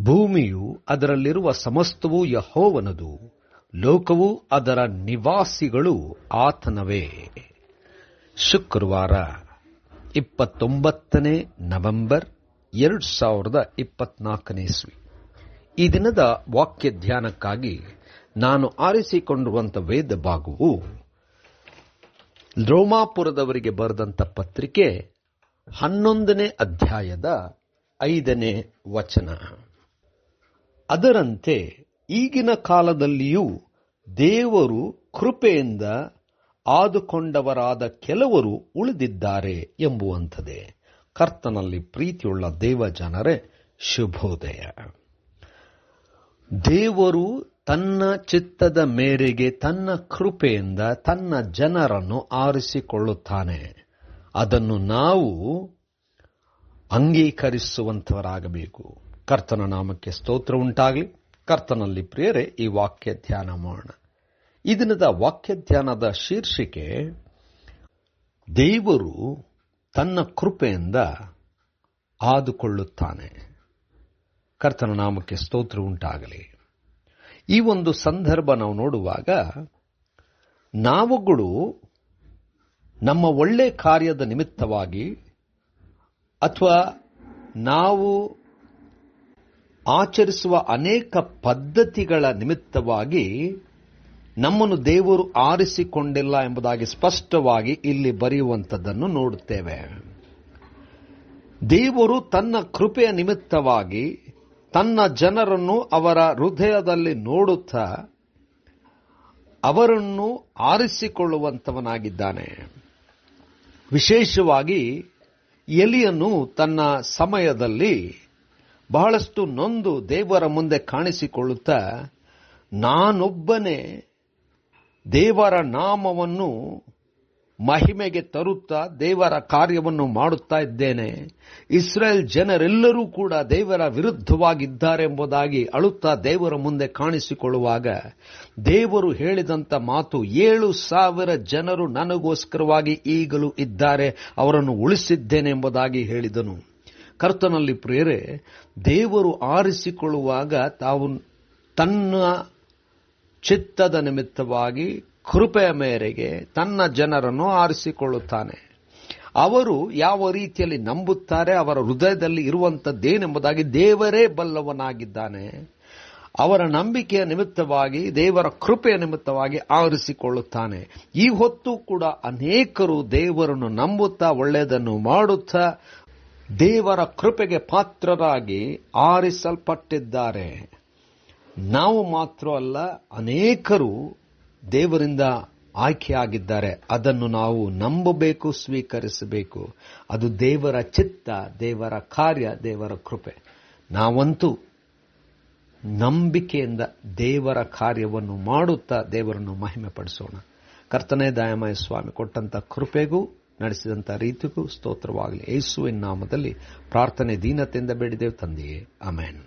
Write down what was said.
ಭೂಮಿಯು ಅದರಲ್ಲಿರುವ ಸಮಸ್ತವೂ ಯೆಹೋವನದು, ಲೋಕವು ಅದರ ನಿವಾಸಿಗಳು ಆತನವೇ. ಶುಕ್ರವಾರ 29 ನವೆಂಬರ್ 2024 ಇಸ್ವಿ. ಈ ದಿನದ ವಾಕ್ಯ ಧ್ಯಾನಕ್ಕಾಗಿ ನಾನು ಆರಿಸಿಕೊಂಡಿರುವಂಥ ವೇದ ಭಾಗವು ರೋಮಾಪುರದವರಿಗೆ ಬರೆದಂಥ ಪತ್ರಿಕೆ 11ನೇ ಅಧ್ಯಾಯದ 5ನೇ ವಚನ. ಅದರಂತೆ ಈಗಿನ ಕಾಲದಲ್ಲಿಯೂ ದೇವರು ಕೃಪೆಯಿಂದ ಆದುಕೊಂಡವರಾದ ಕೆಲವರು ಉಳಿದಿದ್ದಾರೆ ಎಂಬುವಂಥದ್ದೇ. ಕರ್ತನಲ್ಲಿ ಪ್ರೀತಿಯುಳ್ಳ ದೇವ ಜನರೇ, ಶುಭೋದಯ. ದೇವರು ತನ್ನ ಚಿತ್ತದ ಮೇರೆಗೆ ತನ್ನ ಕೃಪೆಯಿಂದ ತನ್ನ ಜನರನ್ನು ಆರಿಸಿಕೊಳ್ಳುತ್ತಾನೆ. ಅದನ್ನು ನಾವು ಅಂಗೀಕರಿಸುವಂತವರಾಗಬೇಕು. ಕರ್ತನ ನಾಮಕ್ಕೆ ಸ್ತೋತ್ರ ಉಂಟಾಗಲಿ. ಕರ್ತನಲ್ಲಿ ಪ್ರಿಯರೇ, ಈ ವಾಕ್ಯ ಧ್ಯಾನ ಮಾಡೋಣ. ಈ ದಿನದ ವಾಕ್ಯ ಧ್ಯಾನದ ಶೀರ್ಷಿಕೆ, ದೇವರು ತನ್ನ ಕೃಪೆಯಿಂದ ಆದುಕೊಳ್ಳುತ್ತಾನೆ. ಕರ್ತನ ನಾಮಕ್ಕೆ ಸ್ತೋತ್ರ ಉಂಟಾಗಲಿ. ಈ ಒಂದು ಸಂದರ್ಭ ನಾವು ನೋಡುವಾಗ, ನಾವುಗಳು ನಮ್ಮ ಒಳ್ಳೆ ಕಾರ್ಯದ ನಿಮಿತ್ತವಾಗಿ ಅಥವಾ ನಾವು ಆಚರಿಸುವ ಅನೇಕ ಪದ್ಧತಿಗಳ ನಿಮಿತ್ತವಾಗಿ ನಮ್ಮನ್ನು ದೇವರು ಆರಿಸಿಕೊಂಡಿಲ್ಲ ಎಂಬುದಾಗಿ ಸ್ಪಷ್ಟವಾಗಿ ಇಲ್ಲಿ ಬರೆಯುವಂಥದ್ದನ್ನು ನೋಡುತ್ತೇವೆ. ದೇವರು ತನ್ನ ಕೃಪೆಯ ನಿಮಿತ್ತವಾಗಿ ತನ್ನ ಜನರನ್ನು ಅವರ ಹೃದಯದಲ್ಲಿ ನೋಡುತ್ತಾ ಅವರನ್ನು ಆರಿಸಿಕೊಳ್ಳುವಂತವನಾಗಿದ್ದಾನೆ. ವಿಶೇಷವಾಗಿ ಎಲಿಯನು ತನ್ನ ಸಮಯದಲ್ಲಿ ಬಹಳಷ್ಟು ನೊಂದು ದೇವರ ಮುಂದೆ ಕಾಣಿಸಿಕೊಳ್ಳುತ್ತಾ, ನಾನೊಬ್ಬನೇ ದೇವರ ನಾಮವನ್ನು ಮಹಿಮೆಗೆ ತರುತ್ತಾ ದೇವರ ಕಾರ್ಯವನ್ನು ಮಾಡುತ್ತಾ ಇದ್ದೇನೆ, ಇಸ್ರೇಲ್ ಜನರೆಲ್ಲರೂ ಕೂಡ ದೇವರ ವಿರುದ್ಧವಾಗಿದ್ದಾರೆ ಎಂಬುದಾಗಿ ಅಳುತ್ತಾ ದೇವರ ಮುಂದೆ ಕಾಣಿಸಿಕೊಳ್ಳುವಾಗ, ದೇವರು ಹೇಳಿದಂಥ ಮಾತು, 7,000 ಜನರು ನನಗೋಸ್ಕರವಾಗಿ ಈಗಲೂ ಇದ್ದಾರೆ, ಅವರನ್ನು ಉಳಿಸಿದ್ದೇನೆ ಎಂಬುದಾಗಿ ಹೇಳಿದನು. ಕರ್ತನಲ್ಲಿ ಪ್ರಿಯರೇ, ದೇವರು ಆರಿಸಿಕೊಳ್ಳುವಾಗ ತಾವು ತನ್ನ ಚಿತ್ತದ ನಿಮಿತ್ತವಾಗಿ ಕೃಪೆಯ ಮೇರೆಗೆ ತನ್ನ ಜನರನ್ನು ಆರಿಸಿಕೊಳ್ಳುತ್ತಾನೆ. ಅವರು ಯಾವ ರೀತಿಯಲ್ಲಿ ನಂಬುತ್ತಾರೆ, ಅವರ ಹೃದಯದಲ್ಲಿ ಇರುವಂಥದ್ದೇನೆಂಬುದಾಗಿ ದೇವರೇ ಬಲ್ಲವನಾಗಿದ್ದಾನೆ. ಅವರ ನಂಬಿಕೆಯ ನಿಮಿತ್ತವಾಗಿ, ದೇವರ ಕೃಪೆಯ ನಿಮಿತ್ತವಾಗಿ ಆರಿಸಿಕೊಳ್ಳುತ್ತಾನೆ. ಈ ಹೊತ್ತು ಕೂಡ ಅನೇಕರು ದೇವರನ್ನು ನಂಬುತ್ತಾ ಒಳ್ಳೆಯದನ್ನು ಮಾಡುತ್ತಾ ದೇವರ ಕೃಪೆಗೆ ಪಾತ್ರರಾಗಿ ಆರಿಸಲ್ಪಟ್ಟಿದ್ದಾರೆ. ನಾವು ಮಾತ್ರ ಅಲ್ಲ, ಅನೇಕರು ದೇವರಿಂದ ಆಯ್ಕೆಯಾಗಿದ್ದಾರೆ. ಅದನ್ನು ನಾವು ನಂಬಬೇಕು, ಸ್ವೀಕರಿಸಬೇಕು. ಅದು ದೇವರ ಚಿತ್ತ, ದೇವರ ಕಾರ್ಯ, ದೇವರ ಕೃಪೆ. ನಾವಂತೂ ನಂಬಿಕೆಯಿಂದ ದೇವರ ಕಾರ್ಯವನ್ನು ಮಾಡುತ್ತಾ ದೇವರನ್ನು ಮಹಿಮೆ ಪಡಿಸೋಣ. ಕರ್ತನೇ ದಯಾಮಯ ಸ್ವಾಮಿ ಕೊಟ್ಟಂತ ಕೃಪೆಗೂ ನಡೆಸಿದಂಥ ರೀತಿಗೂ ಸ್ತೋತ್ರವಾಗಲಿ. ಯೇಸುವಿನ ನಾಮದಲ್ಲಿ ಪ್ರಾರ್ಥನೆ ದೀನತೆಯಿಂದ ಬೇಡಿದೆವು ತಂದೆಯೇ, ಆಮೆನ್.